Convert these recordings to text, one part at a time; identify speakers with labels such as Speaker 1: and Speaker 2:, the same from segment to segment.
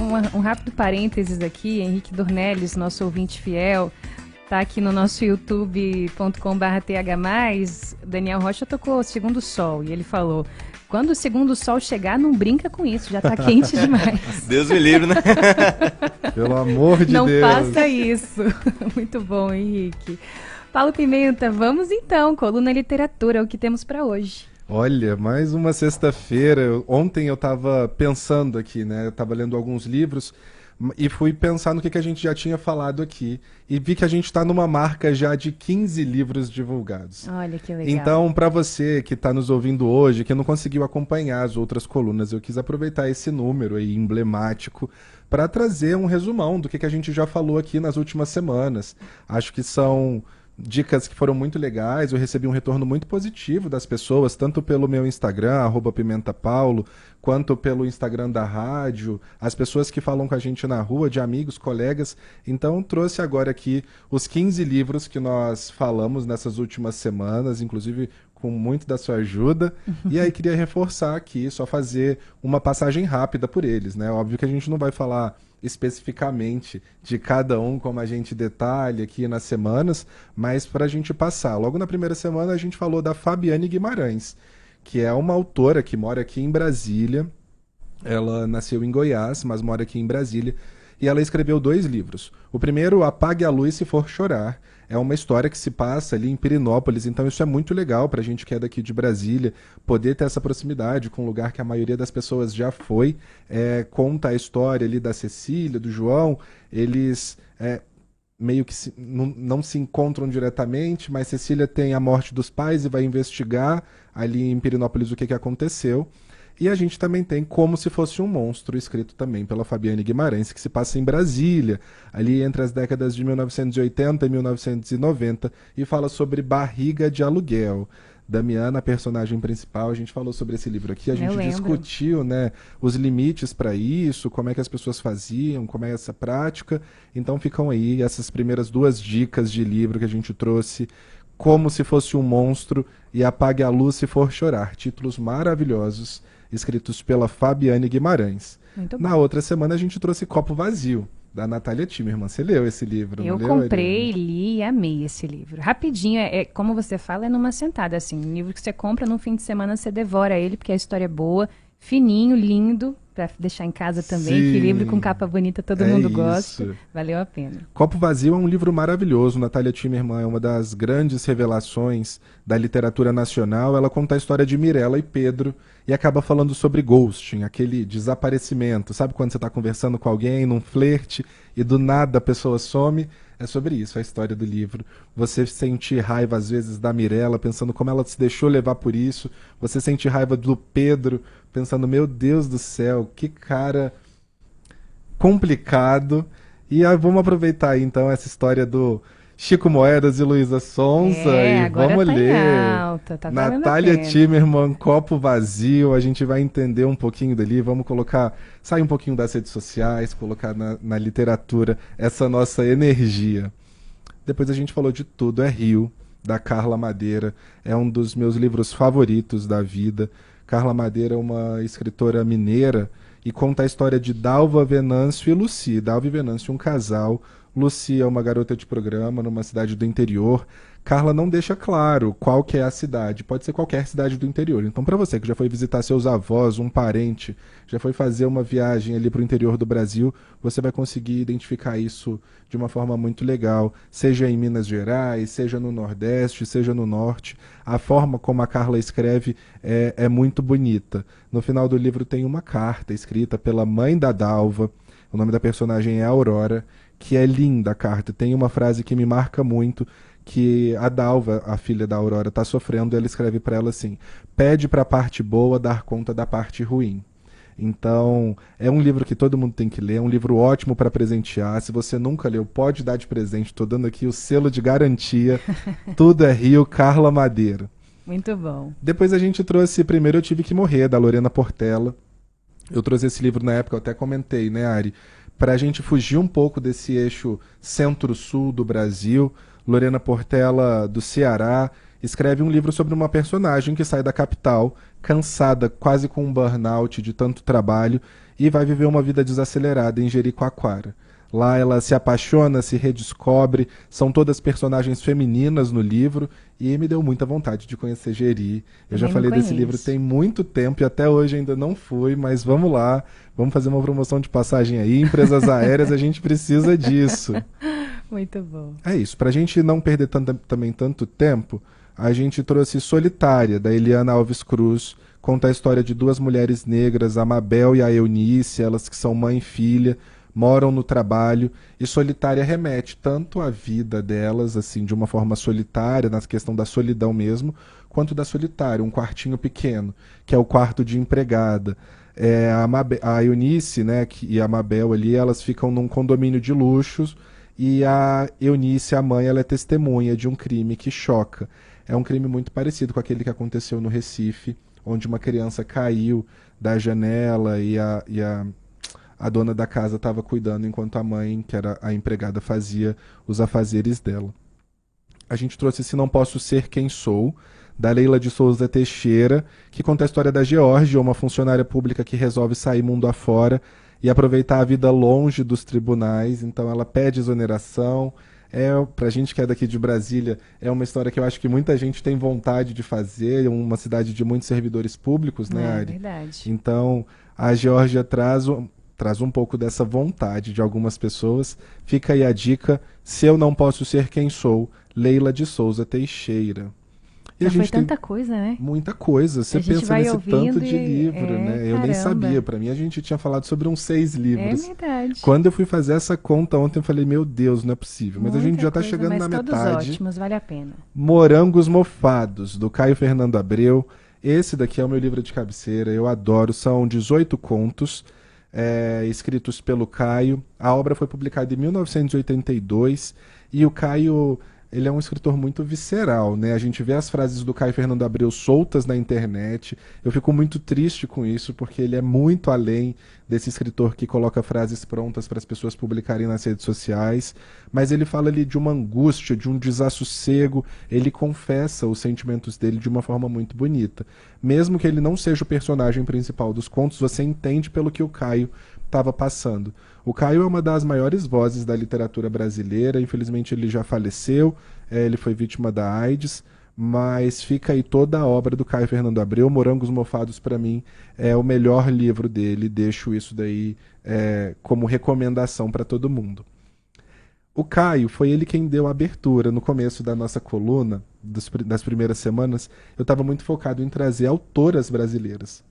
Speaker 1: um rápido parênteses aqui. Henrique Dornelles, nosso ouvinte fiel, tá aqui no nosso youtube.com/th+. Daniel Rocha tocou Segundo Sol e ele falou: quando o segundo sol chegar, não brinca com isso, já tá quente demais.
Speaker 2: Deus me livre, né?
Speaker 3: Pelo amor de
Speaker 1: não
Speaker 3: Deus.
Speaker 1: Não faça isso. Muito bom, Henrique. Paulo Pimenta, vamos então, Coluna Literatura, o que temos para hoje.
Speaker 3: Olha, mais uma sexta-feira. Ontem eu estava pensando aqui, né? Eu estava lendo alguns livros e fui pensar no que a gente já tinha falado aqui. E vi que a gente está numa marca já de 15 livros divulgados.
Speaker 1: Olha que legal.
Speaker 3: Então, para você que está nos ouvindo hoje, que não conseguiu acompanhar as outras colunas, eu quis aproveitar esse número aí emblemático para trazer um resumão do que a gente já falou aqui nas últimas semanas. Acho que são dicas que foram muito legais, eu recebi um retorno muito positivo das pessoas, tanto pelo meu Instagram, @pimentapaulo, quanto pelo Instagram da rádio, as pessoas que falam com a gente na rua, de amigos, colegas. Então trouxe agora aqui os 15 livros que nós falamos nessas últimas semanas, inclusive com muito da sua ajuda. E aí queria reforçar aqui, só fazer uma passagem rápida por eles, né? Óbvio que a gente não vai falar especificamente de cada um, como a gente detalha aqui nas semanas, mas para a gente passar. Logo na primeira semana a gente falou da Fabiane Guimarães, que é uma autora que mora aqui em Brasília. Ela nasceu em Goiás, mas mora aqui em Brasília, e ela escreveu 2 livros. O primeiro, Apague a Luz Se For Chorar, é uma história que se passa ali em Pirenópolis, então isso é muito legal para a gente que é daqui de Brasília, poder ter essa proximidade com um lugar que a maioria das pessoas já foi. Conta a história ali da Cecília, do João, eles meio que não se encontram diretamente, mas Cecília tem a morte dos pais e vai investigar ali em Pirenópolis o que aconteceu. E a gente também tem Como Se Fosse um Monstro, escrito também pela Fabiane Guimarães, que se passa em Brasília, ali entre as décadas de 1980 e 1990, e fala sobre barriga de aluguel. Damiana, a personagem principal, a gente falou sobre esse livro aqui, a gente discutiu, né, os limites para isso, como é que as pessoas faziam, como é essa prática. Então ficam aí essas primeiras 2 dicas de livro que a gente trouxe: Como Se Fosse um Monstro e Apague a Luz Se For Chorar, títulos maravilhosos, escritos pela Fabiane Guimarães. Na outra semana a gente trouxe Copo Vazio, da Natália Timmerman. Você leu esse livro?
Speaker 1: Eu comprei, li e amei esse livro. Rapidinho, como você fala, é numa sentada, assim. Um livro que você compra num fim de semana, você devora ele, porque a história é boa, fininho, lindo, para deixar em casa também.
Speaker 3: Sim,
Speaker 1: que livro com capa bonita, todo mundo gosta. Valeu a pena.
Speaker 3: Copo Vazio é um livro maravilhoso. Natália Timmerman é uma das grandes revelações da literatura nacional. Ela conta a história de Mirella e Pedro e acaba falando sobre ghosting, aquele desaparecimento. Sabe quando você está conversando com alguém num flerte e do nada a pessoa some? É sobre isso a história do livro. Você sente raiva às vezes da Mirella, pensando como ela se deixou levar por isso. Você sente raiva do Pedro, pensando, meu Deus do céu, que cara complicado. E vamos aproveitar aí, então, essa história do Chico Moedas e Luísa Sonza, e vamos ler
Speaker 1: alta, tá
Speaker 3: Natália Timmerman, Copo Vazio. A gente vai entender um pouquinho dali, vamos sair um pouquinho das redes sociais, colocar na literatura essa nossa energia. Depois a gente falou de Tudo é Rio, da Carla Madeira. É um dos meus livros favoritos da vida. Carla Madeira é uma escritora mineira e conta a história de Dalva Venâncio e Lucy. Dalva e Venâncio, um casal. Lucy é uma garota de programa numa cidade do interior. Carla não deixa claro qual que é a cidade. Pode ser qualquer cidade do interior. Então, para você que já foi visitar seus avós, um parente, já foi fazer uma viagem ali para o interior do Brasil, você vai conseguir identificar isso de uma forma muito legal. Seja em Minas Gerais, seja no Nordeste, seja no Norte. A forma como a Carla escreve é muito bonita. No final do livro tem uma carta escrita pela mãe da Dalva. O nome da personagem é Aurora, que é linda a carta. Tem uma frase que me marca muito, que a Dalva, a filha da Aurora, está sofrendo, e ela escreve para ela assim: pede para a parte boa dar conta da parte ruim. Então, é um livro que todo mundo tem que ler, é um livro ótimo para presentear. Se você nunca leu, pode dar de presente. Estou dando aqui o selo de garantia. Tudo é Rio, Carla Madeira.
Speaker 1: Muito bom.
Speaker 3: Depois a gente trouxe Primeiro Eu Tive Que Morrer, da Lorena Portela. Eu trouxe esse livro na época, eu até comentei, né, Ari? Para a gente fugir um pouco desse eixo centro-sul do Brasil. Lorena Portela, do Ceará, escreve um livro sobre uma personagem que sai da capital, cansada, quase com um burnout de tanto trabalho, e vai viver uma vida desacelerada em Jericoacoara. Lá ela se apaixona, se redescobre, são todas personagens femininas no livro e me deu muita vontade de conhecer Jeri. Eu já falei desse livro tem muito tempo e até hoje ainda não fui, mas vamos lá, vamos fazer uma promoção de passagem aí, empresas aéreas, a gente precisa disso.
Speaker 1: Muito bom.
Speaker 3: É isso, pra gente não perder também tanto tempo, a gente trouxe Solitária, da Eliana Alves Cruz, conta a história de duas mulheres negras, a Mabel e a Eunice, elas que são mãe e filha, moram no trabalho, e Solitária remete tanto à vida delas, assim, de uma forma solitária, na questão da solidão mesmo, quanto da solitária, um quartinho pequeno, que é o quarto de empregada. A Eunice, né, e a Mabel ali, elas ficam num condomínio de luxos, e a Eunice, a mãe, ela é testemunha de um crime que choca. É um crime muito parecido com aquele que aconteceu no Recife, onde uma criança caiu da janela e a dona da casa estava cuidando enquanto a mãe, que era a empregada, fazia os afazeres dela. A gente trouxe Se Não Posso Ser Quem Sou, da Leila de Souza Teixeira, que conta a história da Geórgia, uma funcionária pública que resolve sair mundo afora e aproveitar a vida longe dos tribunais. Então ela pede exoneração. Pra gente que é daqui de Brasília, é uma história que eu acho que muita gente tem vontade de fazer, uma cidade de muitos servidores públicos, né, Ari?
Speaker 1: É verdade.
Speaker 3: Então, a Geórgia traz um pouco dessa vontade de algumas pessoas. Fica aí a dica, Se Eu Não Posso Ser Quem Sou, Leila de Souza Teixeira. E
Speaker 1: Já
Speaker 3: a gente
Speaker 1: foi tanta coisa, né?
Speaker 3: muita coisa. Você pensa nesse tanto de livro, né? Eu nem sabia. Pra mim, a gente tinha falado sobre uns 6 livros.
Speaker 1: É verdade.
Speaker 3: Quando eu fui fazer essa conta ontem, eu falei, meu Deus, não é possível. Mas a gente já tá chegando na metade.
Speaker 1: Mas todos ótimos, vale a pena.
Speaker 3: Morangos Mofados, do Caio Fernando Abreu. Esse daqui é o meu livro de cabeceira, eu adoro. São 18 contos, escritos pelo Caio. A obra foi publicada em 1982 e o Caio, ele é um escritor muito visceral, né? A gente vê as frases do Caio Fernando Abreu soltas na internet. Eu fico muito triste com isso, porque ele é muito além desse escritor que coloca frases prontas para as pessoas publicarem nas redes sociais. Mas ele fala ali de uma angústia, de um desassossego. Ele confessa os sentimentos dele de uma forma muito bonita. Mesmo que ele não seja o personagem principal dos contos, você entende pelo que o Caio estava passando. O Caio é uma das maiores vozes da literatura brasileira, infelizmente ele já faleceu, ele foi vítima da AIDS, mas fica aí toda a obra do Caio Fernando Abreu. Morangos Mofados, para mim, é o melhor livro dele, deixo isso daí como recomendação para todo mundo. O Caio foi ele quem deu a abertura no começo da nossa coluna, das primeiras semanas. Eu estava muito focado em trazer autoras brasileiras.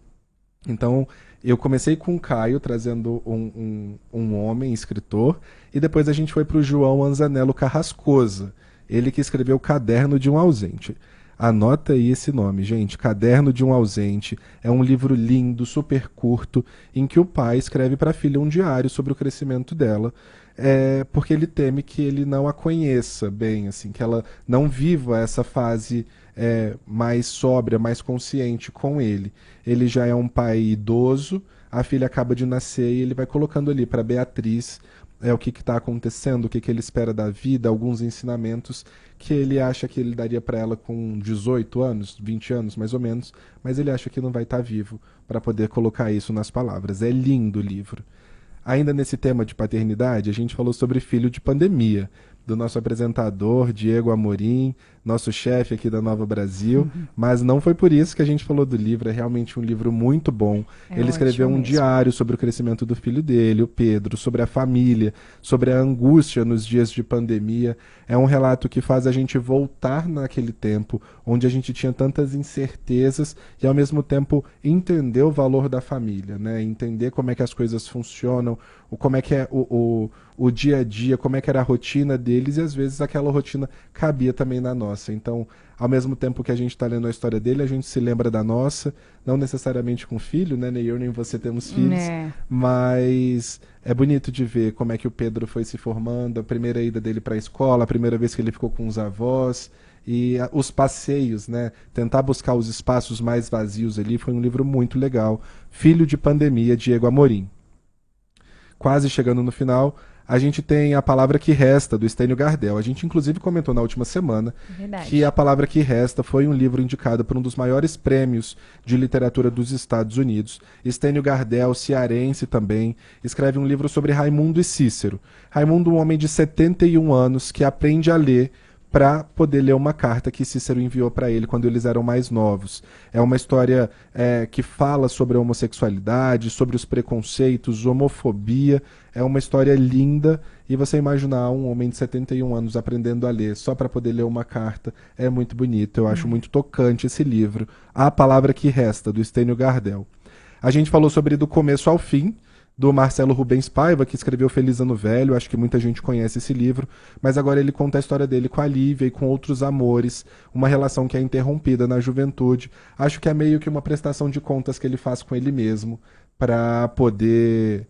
Speaker 3: Então, eu comecei com o Caio, trazendo um homem, escritor, e depois a gente foi para o João Anzanello Carrascosa, ele que escreveu Caderno de um Ausente. Anota aí esse nome, gente, Caderno de um Ausente. É um livro lindo, super curto, em que o pai escreve para a filha um diário sobre o crescimento dela, porque ele teme que ele não a conheça bem, assim, que ela não viva essa fase mais sóbria, mais consciente com ele. Ele já é um pai idoso, a filha acaba de nascer e ele vai colocando ali para Beatriz o que está acontecendo, o que ele espera da vida, alguns ensinamentos que ele acha que ele daria para ela com 18 anos, 20 anos mais ou menos, mas ele acha que não vai estar vivo para poder colocar isso nas palavras. É lindo o livro. Ainda nesse tema de paternidade, a gente falou sobre Filho de Pandemia, do nosso apresentador, Diego Amorim, nosso chefe aqui da Nova Brasil, mas não foi por isso que a gente falou do livro, é realmente um livro muito bom. Ele escreveu um diário sobre o crescimento do filho dele, o Pedro, sobre a família, sobre a angústia nos dias de pandemia. É um relato que faz a gente voltar naquele tempo, onde a gente tinha tantas incertezas e, ao mesmo tempo, entender o valor da família, né? Entender como é que as coisas funcionam, como é que é o dia a dia, como é que era a rotina deles, e às vezes aquela rotina cabia também na nossa. Então, ao mesmo tempo que a gente está lendo a história dele, a gente se lembra da nossa, não necessariamente com filho, né? Nem eu nem você temos filhos, mas é bonito de ver como é que o Pedro foi se formando, a primeira ida dele para a escola, a primeira vez que ele ficou com os avós, e os passeios, né? Tentar buscar os espaços mais vazios ali. Foi um livro muito legal. Filho de Pandemia, Diego Amorim. quase chegando no final, a gente tem A Palavra que Resta, do Stênio Gardel. A gente, inclusive, comentou na última semana que A Palavra que Resta foi um livro indicado por um dos maiores prêmios de literatura dos Estados Unidos. Stênio Gardel, cearense também, escreve um livro sobre Raimundo e Cícero. Raimundo, um homem de 71 anos que aprende a ler para poder ler uma carta que Cícero enviou para ele quando eles eram mais novos. É uma história que fala sobre a homossexualidade, sobre os preconceitos, homofobia. É uma história linda, e você imaginar um homem de 71 anos aprendendo a ler só para poder ler uma carta é muito bonito. Eu acho muito tocante esse livro. A Palavra que Resta, do Stênio Gardel. A gente falou sobre Do Começo ao Fim, do Marcelo Rubens Paiva, que escreveu Feliz Ano Velho. Acho que muita gente conhece esse livro, mas agora ele conta a história dele com a Lívia e com outros amores, uma relação que é interrompida na juventude. Acho que é meio que uma prestação de contas que ele faz com ele mesmo, para poder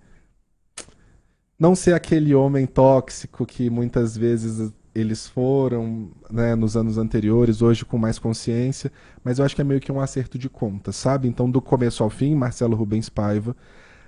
Speaker 3: não ser aquele homem tóxico que muitas vezes eles foram, né, nos anos anteriores, hoje com mais consciência, mas eu acho que é meio que um acerto de contas, sabe? Então, Do Começo ao Fim, Marcelo Rubens Paiva.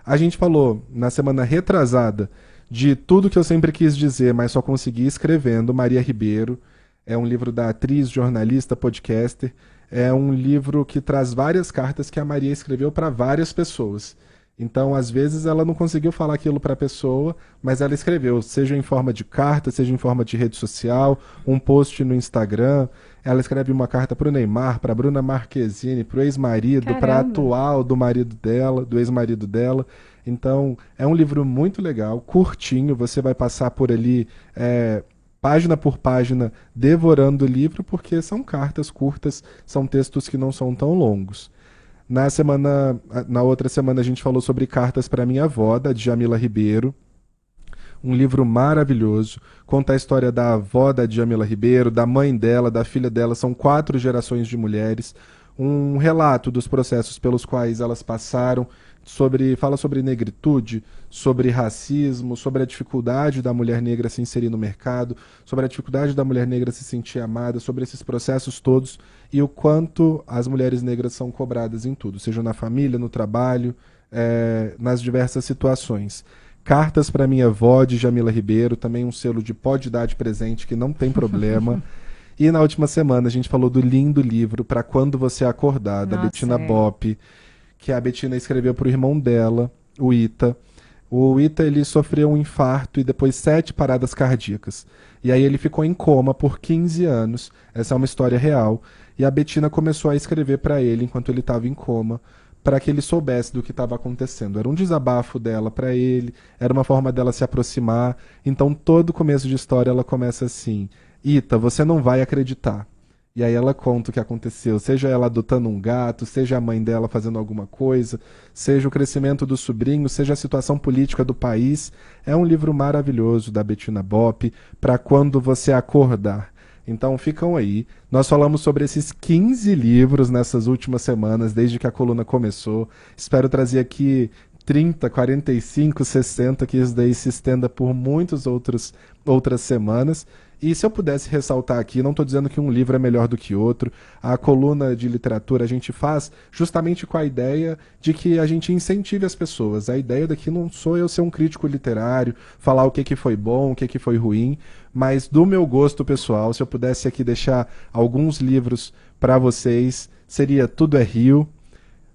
Speaker 3: A gente falou, na semana retrasada, de Tudo que eu sempre quis dizer, mas só consegui escrevendo, Maria Ribeiro. É um livro da atriz, jornalista, podcaster. É um livro que traz várias cartas que a Maria escreveu para várias pessoas. Então, às vezes, ela não conseguiu falar aquilo para a pessoa, mas ela escreveu, seja em forma de carta, seja em forma de rede social, um post no Instagram. Ela escreve uma carta para o Neymar, para Bruna Marquezine, para o ex-marido, para a atual do marido dela, do ex-marido dela. Então, é um livro muito legal, curtinho. Você vai passar por ali, página por página, devorando o livro, porque são cartas curtas, são textos que não são tão longos. Na outra semana a gente falou sobre Cartas para Minha Avó, da Djamila Ribeiro. Um livro maravilhoso, conta a história da avó da Djamila Ribeiro, da mãe dela, da filha dela, são 4 gerações de mulheres. Um relato dos processos pelos quais elas passaram, fala sobre negritude, sobre racismo, sobre a dificuldade da mulher negra se inserir no mercado, sobre a dificuldade da mulher negra se sentir amada, sobre esses processos todos e o quanto as mulheres negras são cobradas em tudo, seja na família, no trabalho, nas diversas situações. Cartas para Minha Avó, de Djamila Ribeiro, também um selo de pode dar de presente, que não tem problema. E na última semana a gente falou do lindo livro Pra Quando Você Acordar, da Bettina Bopp, que a Bettina escreveu para o irmão dela, o Ita. O Ita, ele sofreu um infarto e depois 7 paradas cardíacas. E aí ele ficou em coma por 15 anos. Essa é uma história real. E a Bettina começou a escrever para ele enquanto ele estava em coma, para que ele soubesse do que estava acontecendo. Era um desabafo dela para ele, era uma forma dela se aproximar. Então, todo começo de história ela começa assim: Ita, você não vai acreditar. E aí ela conta o que aconteceu, seja ela adotando um gato, seja a mãe dela fazendo alguma coisa, seja o crescimento do sobrinho, seja a situação política do país. É um livro maravilhoso da Bettina Bopp, Pra Quando Você Acordar. Então ficam aí. Nós falamos sobre esses 15 livros nessas últimas semanas, desde que a coluna começou. Espero trazer aqui 30, 45, 60, que isso daí se estenda por muitas outras semanas. E se eu pudesse ressaltar aqui, não estou dizendo que um livro é melhor do que outro. A coluna de literatura a gente faz justamente com a ideia de que a gente incentive as pessoas. A ideia daqui não sou eu ser um crítico literário, falar o que foi bom, o que foi ruim, mas do meu gosto pessoal, se eu pudesse aqui deixar alguns livros para vocês, seria Tudo é Rio,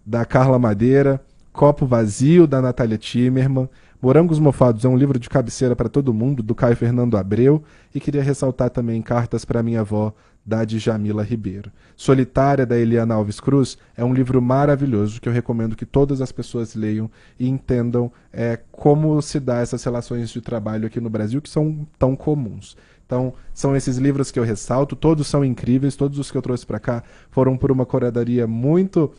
Speaker 3: da Carla Madeira, Copo Vazio, da Natália Timmerman, Morangos Mofados é um livro de cabeceira para todo mundo, do Caio Fernando Abreu, e queria ressaltar também Cartas para Minha Avó, da Djamila Ribeiro. Solitária, da Eliana Alves Cruz, é um livro maravilhoso que eu recomendo que todas as pessoas leiam e entendam como se dá essas relações de trabalho aqui no Brasil, que são tão comuns. Então, são esses livros que eu ressalto, todos são incríveis, todos os que eu trouxe para cá foram por uma curadoria muito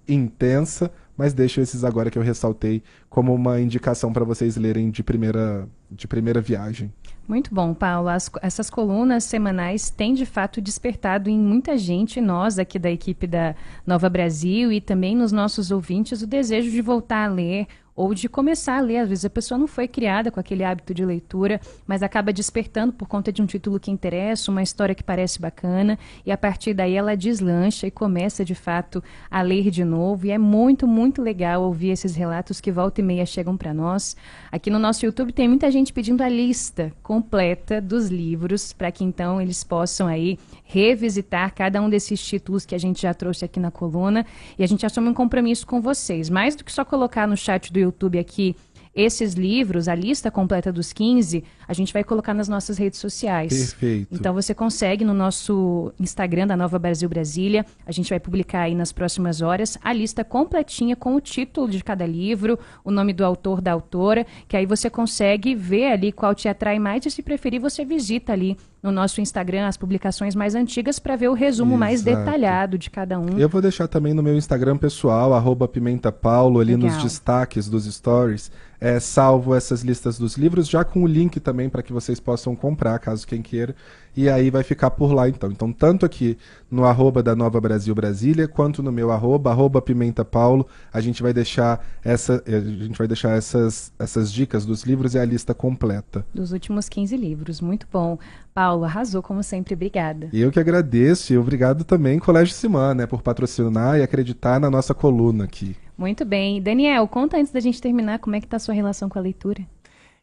Speaker 3: intensa, mas deixo esses agora que eu ressaltei como uma indicação para vocês lerem de primeira viagem.
Speaker 1: Muito bom, Paulo. Essas colunas semanais têm, de fato, despertado em muita gente, nós aqui da equipe da Nova Brasil e também nos nossos ouvintes, o desejo de voltar a ler ou de começar a ler. Às vezes a pessoa não foi criada com aquele hábito de leitura, mas acaba despertando por conta de um título que interessa, uma história que parece bacana, e a partir daí ela deslancha e começa de fato a ler de novo. E é muito, muito legal ouvir esses relatos que volta e meia chegam para nós. Aqui no nosso YouTube tem muita gente pedindo a lista completa dos livros, para que então eles possam aí revisitar cada um desses títulos que a gente já trouxe aqui na coluna, e a gente assume um compromisso com vocês. Mais do que só colocar no chat do YouTube aqui esses livros, a lista completa dos 15, a gente vai colocar nas nossas redes sociais.
Speaker 3: Perfeito.
Speaker 1: Então você consegue no nosso Instagram da Nova Brasil Brasília, a gente vai publicar aí nas próximas horas a lista completinha com o título de cada livro, o nome do autor, da autora, que aí você consegue ver ali qual te atrai mais, e se preferir você visita ali no nosso Instagram as publicações mais antigas para ver o resumo mais detalhado de cada um.
Speaker 3: Eu vou deixar também no meu Instagram pessoal, @PimentaPaulo, ali
Speaker 1: Legal.
Speaker 3: nos destaques dos stories, salvo essas listas dos livros, já com o link também para que vocês possam comprar, caso quem queira, e aí vai ficar por lá então. Então, tanto aqui no @da Nova Brasil Brasília, quanto no meu @PimentaPaulo, a gente vai deixar essas dicas dos livros e a lista completa.
Speaker 1: Dos últimos 15 livros, muito bom. Paulo, arrasou como sempre, obrigada.
Speaker 3: E eu que agradeço, e obrigado também, Colégio Simã, né, por patrocinar e acreditar na nossa coluna aqui.
Speaker 1: Muito bem. Daniel, conta antes da gente terminar como é que tá a sua relação com a leitura.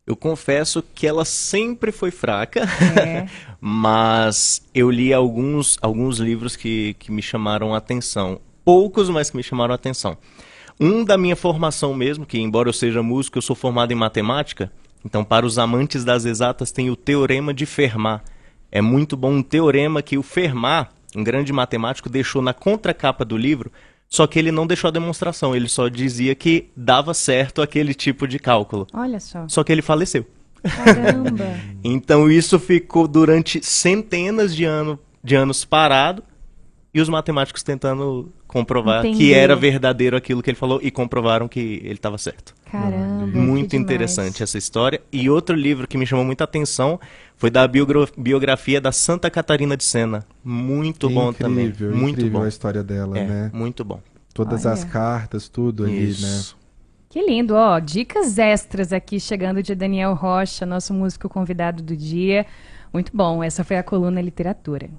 Speaker 2: Eu confesso que ela sempre foi fraca,
Speaker 1: É.
Speaker 2: mas eu li alguns livros que me chamaram a atenção. Poucos, mas que me chamaram a atenção. Um da minha formação mesmo, que embora eu seja músico, eu sou formado em matemática. Então, para os amantes das exatas, tem o Teorema de Fermat. É muito bom, um teorema que o Fermat, um grande matemático, deixou na contracapa do livro, só que ele não deixou a demonstração, ele só dizia que dava certo aquele tipo de cálculo.
Speaker 1: Olha só.
Speaker 2: Só que ele faleceu.
Speaker 1: Caramba.
Speaker 2: Então isso ficou durante centenas de anos parado, e os matemáticos tentando comprovar
Speaker 1: Entender.
Speaker 2: que era verdadeiro aquilo que ele falou, e comprovaram que ele estava certo.
Speaker 1: Caramba.
Speaker 2: Muito
Speaker 1: que demais.
Speaker 2: interessante essa história. E outro livro que me chamou muita atenção foi da biografia da Santa Catarina de Sena. Muito bom também. Muito
Speaker 3: incrível
Speaker 2: bom.
Speaker 3: a história dela, né?
Speaker 2: Muito bom.
Speaker 3: Todas
Speaker 1: Olha.
Speaker 3: as cartas, tudo ali,
Speaker 2: Isso.
Speaker 3: né?
Speaker 1: Que lindo, ó, dicas extras aqui chegando de Daniel Rocha, nosso músico convidado do dia. Muito bom, essa foi a coluna Literatura.